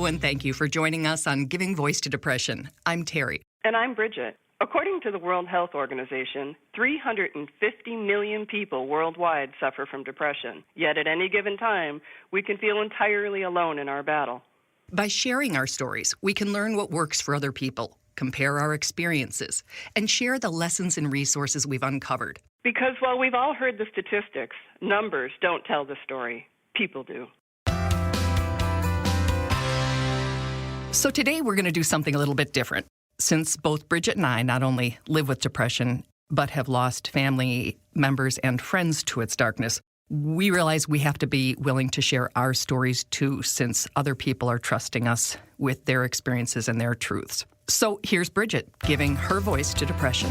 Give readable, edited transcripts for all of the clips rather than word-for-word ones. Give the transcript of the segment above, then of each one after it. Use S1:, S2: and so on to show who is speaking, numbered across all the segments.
S1: Hello and thank you for joining us on Giving Voice to Depression. I'm Terri.
S2: And I'm Bridget. According to the World Health Organization, 350 million people worldwide suffer from depression. Yet at any given time, we can feel entirely alone in our battle.
S1: By sharing our stories, we can learn what works for other people, compare our experiences, and share the lessons and resources we've uncovered.
S2: Because while we've all heard the statistics, numbers don't tell the story. People do.
S1: So today we're going to do something a little bit different. Since both Bridget and I not only live with depression, but have lost family members and friends to its darkness, we realize we have to be willing to share our stories too, since other people are trusting us with their experiences and their truths. So here's Bridget giving her voice to depression.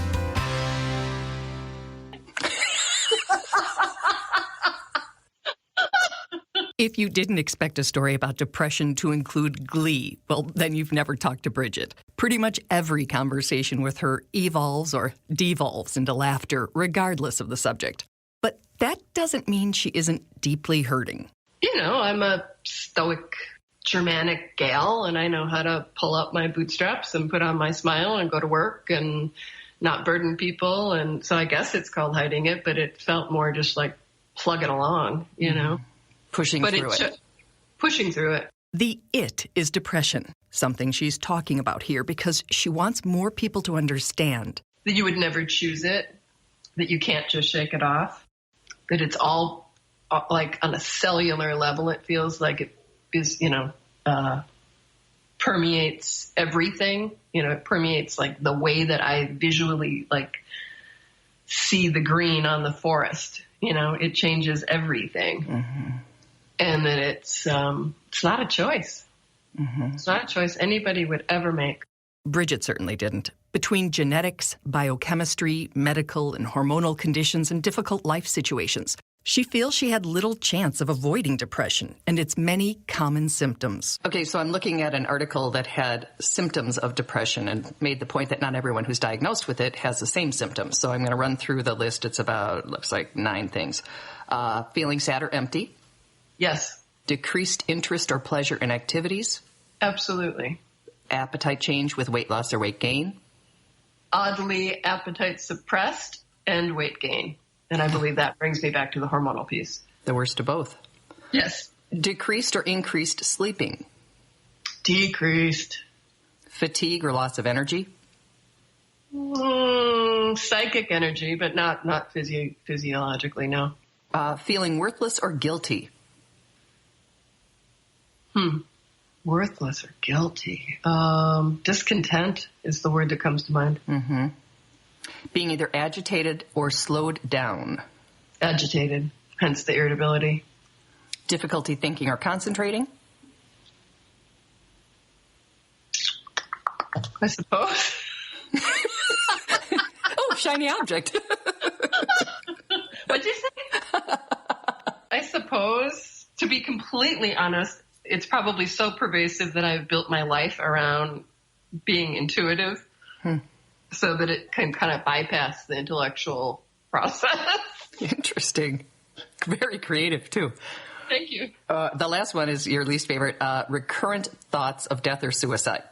S1: If you didn't expect a story about depression to include glee, well, then you've never talked to Bridget. Pretty much every conversation with her evolves or devolves into laughter, regardless of the subject. But that doesn't mean she isn't deeply hurting.
S3: You know, I'm a stoic Germanic gal, and I know how to pull up my bootstraps and put on my smile and go to work and not burden people. And so I guess it's called hiding it, but it felt more just like plugging along, you know.
S1: Pushing through it.
S3: Pushing through it.
S1: The it is depression, something she's talking about here because she wants more people to understand.
S3: That you would never choose it, that you can't just shake it off, that it's all like on a cellular level, it feels like it is, permeates everything. You know, it permeates like the way that I visually like see the green on the forest. You know, it changes everything. Mm-hmm. And that it's not a choice. Mm-hmm. It's not a choice anybody would ever make.
S1: Bridget certainly didn't. Between genetics, biochemistry, medical and hormonal conditions, and difficult life situations, she feels she had little chance of avoiding depression and its many common symptoms. Okay, so I'm looking at an article that had symptoms of depression and made the point that not everyone who's diagnosed with it has the same symptoms. So I'm going to run through the list. It's about, looks like 9 things. Feeling sad or empty.
S3: Yes.
S1: Decreased interest or pleasure in activities.
S3: Absolutely.
S1: Appetite change with weight loss or weight gain.
S3: Oddly, appetite suppressed and weight gain. And I believe that brings me back to the hormonal piece.
S1: The worst of both.
S3: Yes.
S1: Decreased or increased sleeping.
S3: Decreased.
S1: Fatigue or loss of energy.
S3: Psychic energy, but not physiologically, no.
S1: Feeling worthless or guilty.
S3: Worthless or guilty. Discontent is the word that comes to mind.
S1: Mm-hmm. Being either agitated or slowed down.
S3: Agitated, hence the irritability.
S1: Difficulty thinking or concentrating.
S3: I suppose.
S1: Oh, shiny object.
S3: What'd you say? I suppose, to be completely honest, it's probably so pervasive that I've built my life around being intuitive so that it can kind of bypass the intellectual process.
S1: Interesting. Very creative, too.
S3: Thank you.
S1: The last one is your least favorite, recurrent thoughts of death or suicide.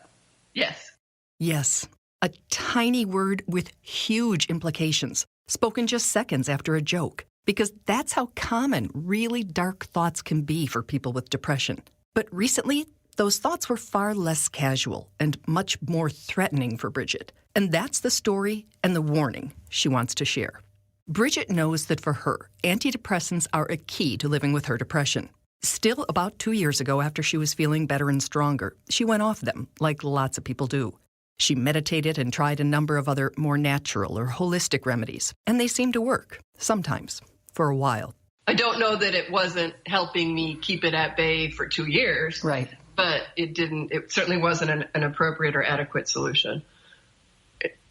S3: Yes.
S1: Yes. A tiny word with huge implications, spoken just seconds after a joke. Because that's how common really dark thoughts can be for people with depression. But recently, those thoughts were far less casual and much more threatening for Bridget. And that's the story and the warning she wants to share. Bridget knows that for her, antidepressants are a key to living with her depression. Still, about 2 years ago, after she was feeling better and stronger, she went off them, like lots of people do. She meditated and tried a number of other more natural or holistic remedies, and they seemed to work, sometimes, for a while.
S3: I don't know that it wasn't helping me keep it at bay for 2 years.
S1: Right.
S3: But it certainly wasn't an appropriate or adequate solution.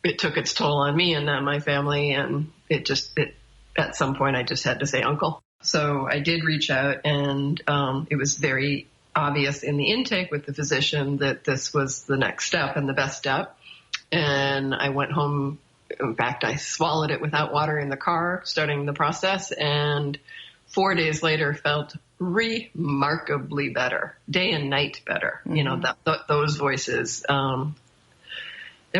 S3: It took its toll on me and my family, and at some point I just had to say uncle. So I did reach out, and it was very obvious in the intake with the physician that this was the next step and the best step. And I went home. In fact, I swallowed it without water in the car, starting the process, and 4 days later felt remarkably better, day and night better. You know, those voices. And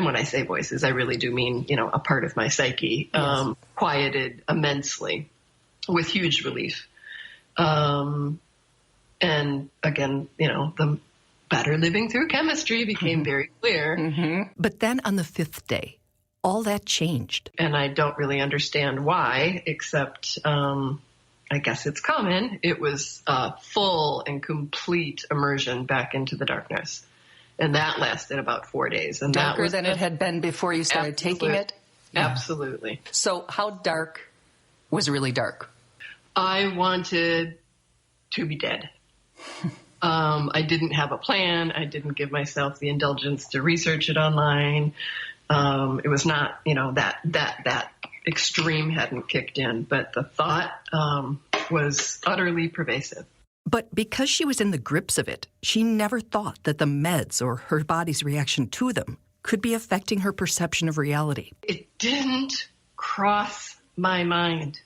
S3: when I say voices, I really do mean, a part of my psyche, quieted immensely with huge relief. And again, the better living through chemistry became very clear.
S1: But then on the 5th day, all that changed.
S3: And I don't really understand why, except I guess it's common. It was full and complete immersion back into the darkness. And that lasted about 4 days. And
S4: Darker
S3: that was
S4: than it had been before you started taking it?
S3: Yeah. Absolutely.
S4: So how dark was really dark?
S3: I wanted to be dead. I didn't have a plan. I didn't give myself the indulgence to research it online. It was not, that extreme hadn't kicked in, but the thought was utterly pervasive.
S1: But because she was in the grips of it, she never thought that the meds or her body's reaction to them could be affecting her perception of reality.
S3: It didn't cross my mind.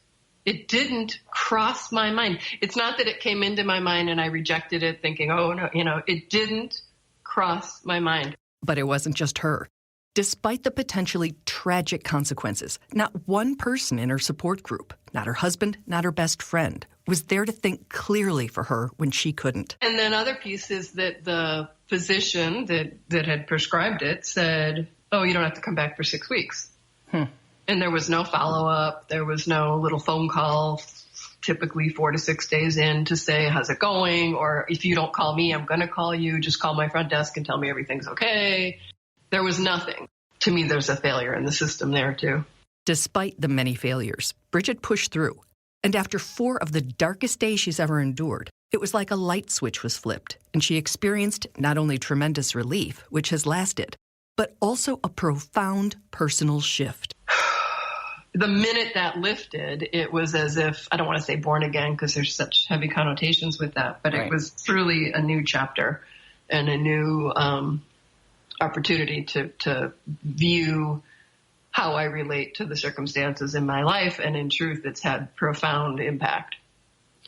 S3: It didn't cross my mind. It's not that it came into my mind and I rejected it thinking, oh, no, it didn't cross my mind.
S1: But it wasn't just her. Despite the potentially tragic consequences, not one person in her support group, not her husband, not her best friend, was there to think clearly for her when she couldn't.
S3: And then other pieces that the physician that had prescribed it said, oh, you don't have to come back for 6 weeks. And there was no follow-up. There was no little phone call, typically 4 to 6 days in, to say, how's it going? Or if you don't call me, I'm going to call you. Just call my front desk and tell me everything's okay. There was nothing. To me, there's a failure in the system there, too.
S1: Despite the many failures, Bridget pushed through. And after 4 of the darkest days she's ever endured, it was like a light switch was flipped, and she experienced not only tremendous relief, which has lasted, but also a profound personal shift.
S3: The minute that lifted, it was as if, I don't want to say born again because there's such heavy connotations with that, but It was truly a new chapter and a new opportunity to view how I relate to the circumstances in my life. And in truth, it's had profound impact.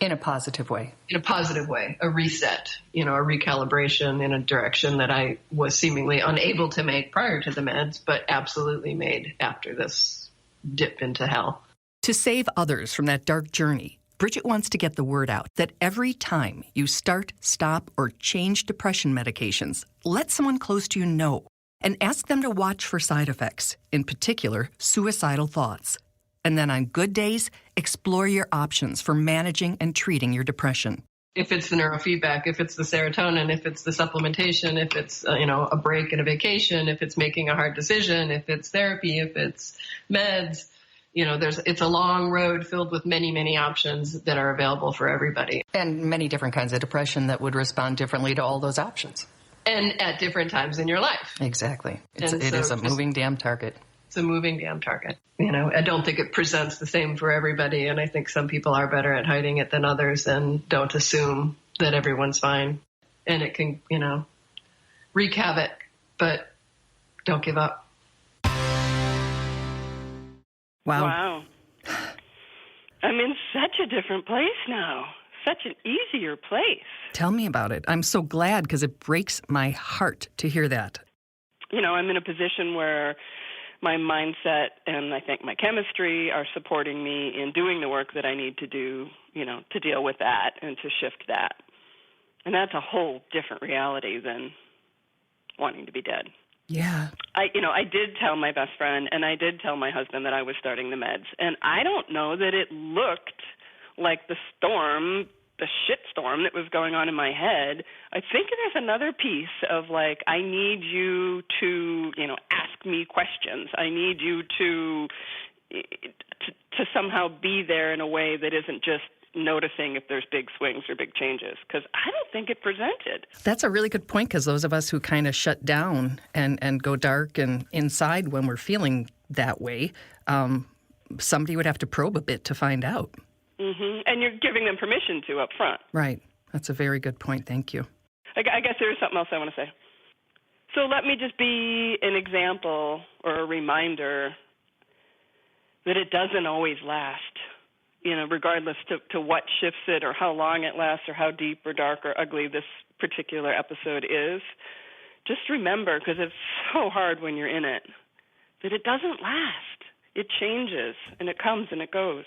S4: In a positive way.
S3: In a positive way, a reset, a recalibration in a direction that I was seemingly unable to make prior to the meds, but absolutely made after this dip into hell.
S1: To save others from that dark journey, Bridget wants to get the word out that every time you start, stop, or change depression medications, let someone close to you know and ask them to watch for side effects, in particular, suicidal thoughts. And then on good days, explore your options for managing and treating your depression.
S3: If it's the neurofeedback, if it's the serotonin, if it's the supplementation, if it's, a break and a vacation, if it's making a hard decision, if it's therapy, if it's meds, it's a long road filled with many, many options that are available for everybody.
S4: And many different kinds of depression that would respond differently to all those options.
S3: And at different times in your life.
S4: Exactly. It is a moving damn target.
S3: It's a moving damn target. I don't think it presents the same for everybody. And I think some people are better at hiding it than others and don't assume that everyone's fine. And it can, wreak havoc, but don't give up.
S2: Wow. I'm in such a different place now. Such an easier place.
S1: Tell me about it. I'm so glad because it breaks my heart to hear that.
S2: I'm in a position where my mindset and I think my chemistry are supporting me in doing the work that I need to do, to deal with that and to shift that. And that's a whole different reality than wanting to be dead.
S1: Yeah.
S2: I did tell my best friend and I did tell my husband that I was starting the meds. And I don't know that it looked like the shitstorm that was going on in my head. I think there's another piece of I need you to, ask me questions. I need you to somehow be there in a way that isn't just noticing if there's big swings or big changes, because I don't think it presented.
S1: That's a really good point, because those of us who kind of shut down and go dark and inside when we're feeling that way, somebody would have to probe a bit to find out.
S2: Mm-hmm. And you're giving them permission to up front.
S1: Right. That's a very good point. Thank you.
S2: I guess there is something else I want to say. So let me just be an example or a reminder that it doesn't always last. regardless to what shifts it or how long it lasts or how deep or dark or ugly this particular episode is, just remember, because it's so hard when you're in it, that it doesn't last. It changes, and it comes and it goes.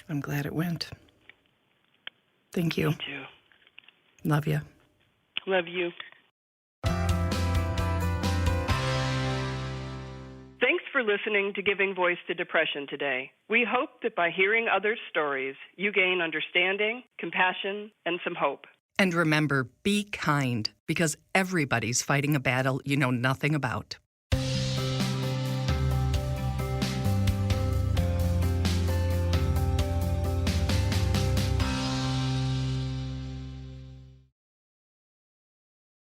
S1: I'm glad it went. Thank you.
S2: Me too.
S1: Love you.
S2: Love you. Thanks for listening to Giving Voice to Depression today. We hope that by hearing others' stories, you gain understanding, compassion, and some hope.
S1: And remember, be kind, because everybody's fighting a battle you know nothing about.